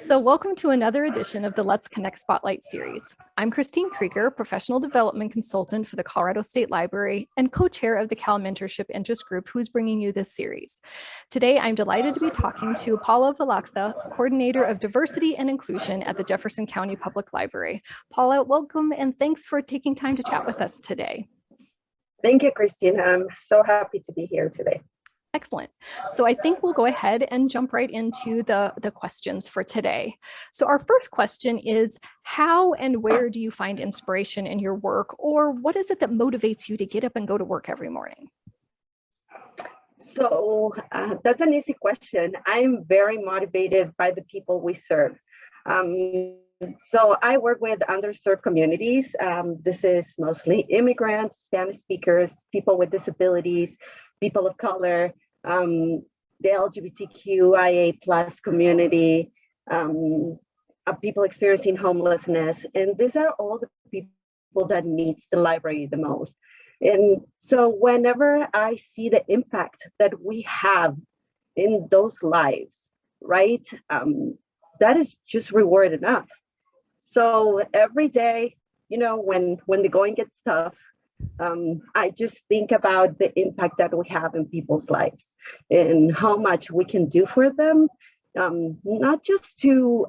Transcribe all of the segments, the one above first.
So welcome to another edition of the Let's Connect Spotlight series. I'm Christine Krieger, Professional Development Consultant for the Colorado State Library and co-chair of the Cal Mentorship Interest Group, who is bringing you this series. Today, I'm delighted to be talking to Paula Valaxa, Coordinator of Diversity and Inclusion at the Jefferson County Public Library. Paula, welcome and thanks for taking time to chat with us today. Thank you, Christine. I'm so happy to be here today. Excellent. So I think we'll go ahead and jump right into the questions for today. So our first question is, how and where do you find inspiration in your work, or what is it that motivates you to get up and go to work every morning? So that's an easy question. I'm very motivated by the people we serve. So I work with underserved communities. This is mostly immigrants, Spanish speakers, people with disabilities, people of color, the LGBTQIA plus community, people experiencing homelessness. And these are all the people that needs the library the most. And so whenever I see the impact that we have in those lives, right, that is just reward enough. So every day, you know, when the going gets tough, I just think about the impact that we have in people's lives and how much we can do for them, not just to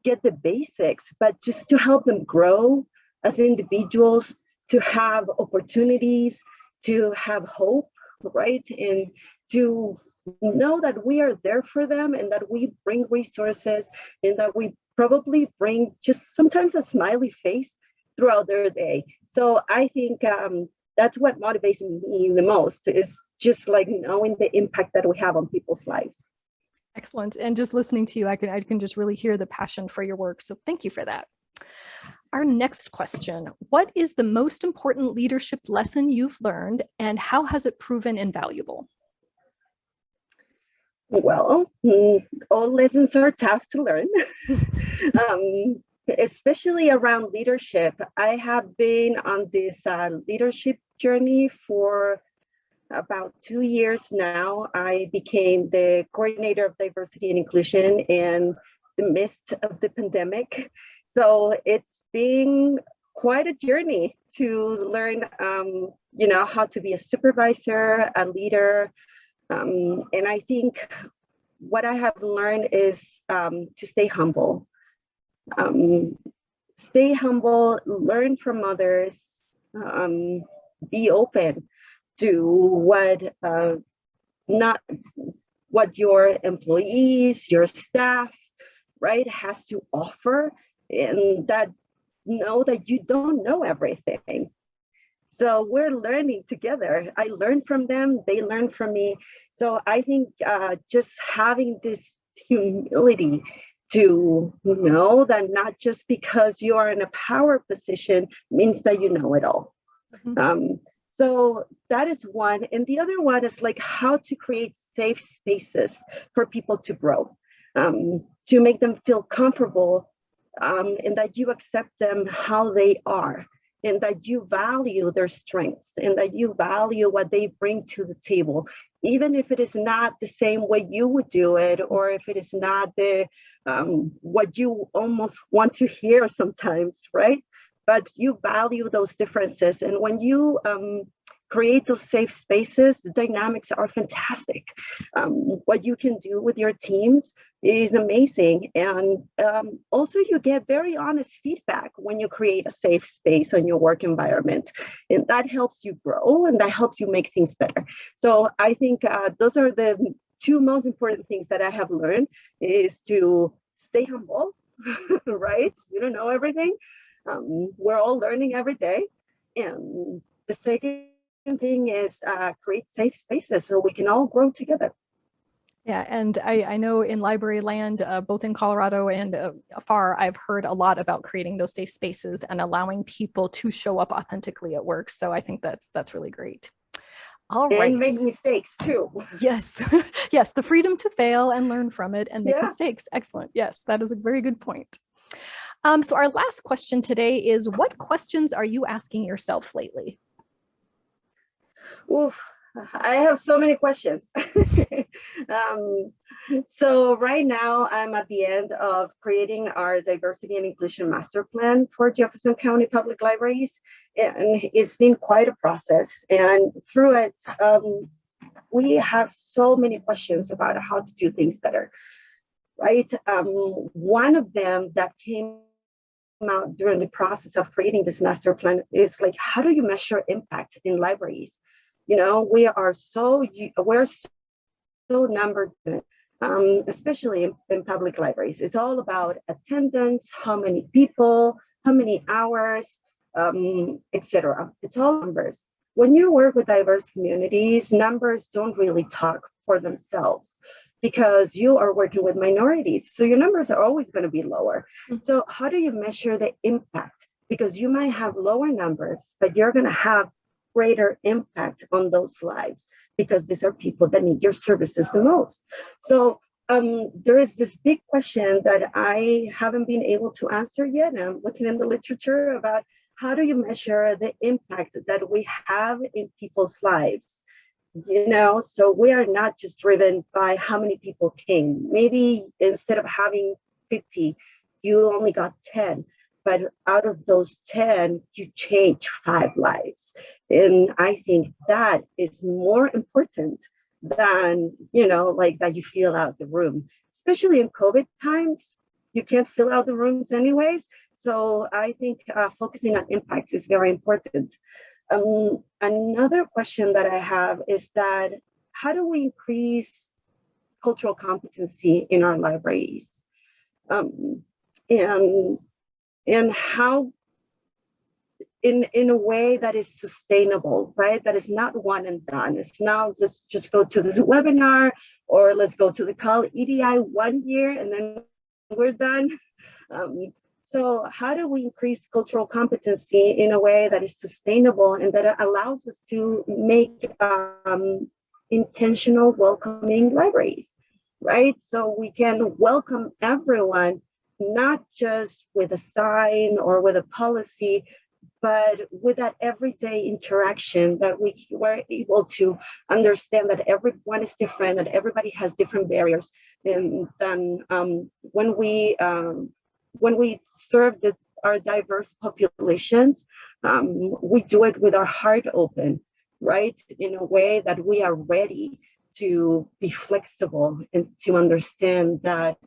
get the basics, but just to help them grow as individuals, to have opportunities, to have hope, right? And to know that we are there for them and that we bring resources and that we probably bring just sometimes a smiley face throughout their day. So I think that's what motivates me the most, is just like knowing the impact that we have on people's lives. Excellent. And just listening to you, I can just really hear the passion for your work. So thank you for that. Our next question, what is the most important leadership lesson you've learned and how has it proven invaluable? Well, all lessons are tough to learn. Especially around leadership. I have been on this leadership journey for about 2 years now. I became the coordinator of diversity and inclusion in the midst of the pandemic. So it's been quite a journey to learn, you know, how to be a supervisor, a leader. And I think what I have learned is to stay humble. Stay humble, learn from others, be open to what your employees, your staff, right, has to offer, and that know that you don't know everything. So we're learning together. I learn from them, they learn from me. So I think just having this humility to know that not just because you are in a power position means that you know it all. Mm-hmm. So that is one. And the other one is like how to create safe spaces for people to grow, to make them feel comfortable, and that you accept them how they are, and that you value their strengths and that you value what they bring to the table, even if it is not the same way you would do it, or if it is not the what you almost want to hear sometimes, right? But you value those differences. And when you create those safe spaces, the dynamics are fantastic. What you can do with your teams is amazing. And also you get very honest feedback when you create a safe space on your work environment. And that helps you grow and that helps you make things better. So I think those are the two most important things that I have learned, is to stay humble, right? You don't know everything. We're all learning every day. And the second thing is create safe spaces so we can all grow together. Yeah, and I know in library land, both in Colorado and afar, I've heard a lot about creating those safe spaces and allowing people to show up authentically at work. So I think that's really great. All right. And make mistakes too. Yes. Yes. The freedom to fail and learn from it and make mistakes. Excellent. Yes, that is a very good point. So our last question today is, what questions are you asking yourself lately? Oof, I have so many questions. So right now I'm at the end of creating our diversity and inclusion master plan for Jefferson County Public Libraries. And it's been quite a process. And through it, we have so many questions about how to do things better, right? One of them that came out during the process of creating this master plan is like, how do you measure impact in libraries? You know, we're so number especially in public libraries. It's all about attendance, how many people, how many hours, etc. It's all numbers. When you work with diverse communities, numbers don't really talk for themselves because you are working with minorities. So your numbers are always going to be lower. So how do you measure the impact? Because you might have lower numbers, but you're going to have greater impact on those lives because these are people that need your services the most. So there is this big question that I haven't been able to answer yet. And I'm looking in the literature about how do you measure the impact that we have in people's lives? You know, so we are not just driven by how many people came. Maybe instead of having 50, you only got 10. But out of those 10, you change 5 lives. And I think that is more important than, you know, like that you fill out the room, especially in COVID times. You can't fill out the rooms anyways. So I think focusing on impact is very important. Another question that I have is that how do we increase cultural competency in our libraries? And how in a way that is sustainable, right? That is not one and done. It's now just go to this webinar or let's go to the Cal EDI 1 year and then we're done. So how do we increase cultural competency in a way that is sustainable and that allows us to make intentional welcoming libraries, right? So we can welcome everyone, not just with a sign or with a policy, but with that everyday interaction that we were able to understand that everyone is different, that everybody has different barriers. And then when we serve our diverse populations, we do it with our heart open, right? In a way that we are ready to be flexible and to understand that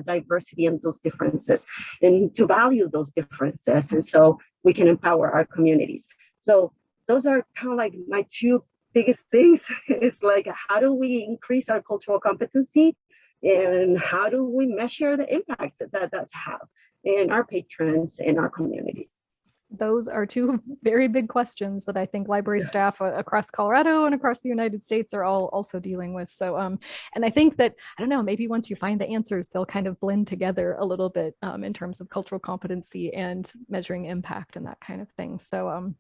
diversity and those differences and to value those differences. And so we can empower our communities. So those are kind of like my 2 biggest things. It's like, how do we increase our cultural competency and how do we measure the impact that does have in our patrons and our communities? Those are 2 very big questions that I think library staff across Colorado and across the United States are all also dealing with. So, and I think that, I don't know, maybe once you find the answers, they'll kind of blend together a little bit in terms of cultural competency and measuring impact and that kind of thing. So,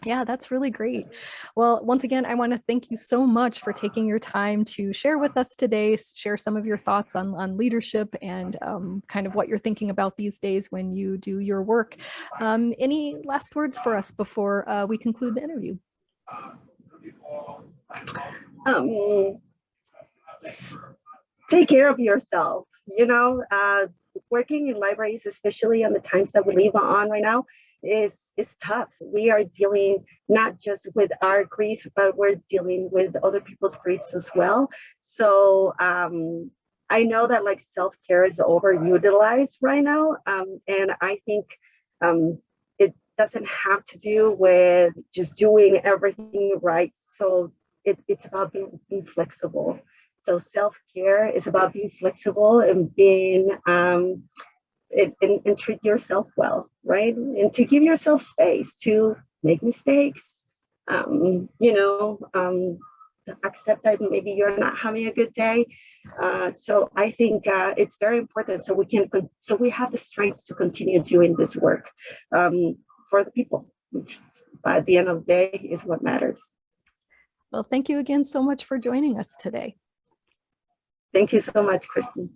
yeah, that's really great. Well, once again, I want to thank you so much for taking your time to share with us today, share some of your thoughts on leadership and kind of what you're thinking about these days when you do your work. Any last words for us before we conclude the interview? Take care of yourself. You know, working in libraries, especially on the times that we live on right now, is tough. We are dealing not just with our grief, but we're dealing with other people's griefs as well. So I know that like self-care is overutilized right now. And I think it doesn't have to do with just doing everything right. So it's about being flexible. So self-care is about being flexible and being and treat yourself well, right? And to give yourself space to make mistakes, accept that maybe you're not having a good day. So I think it's very important so we have the strength to continue doing this work for the people, which at the end of the day is what matters. Well, thank you again so much for joining us today. Thank you so much, Kristen.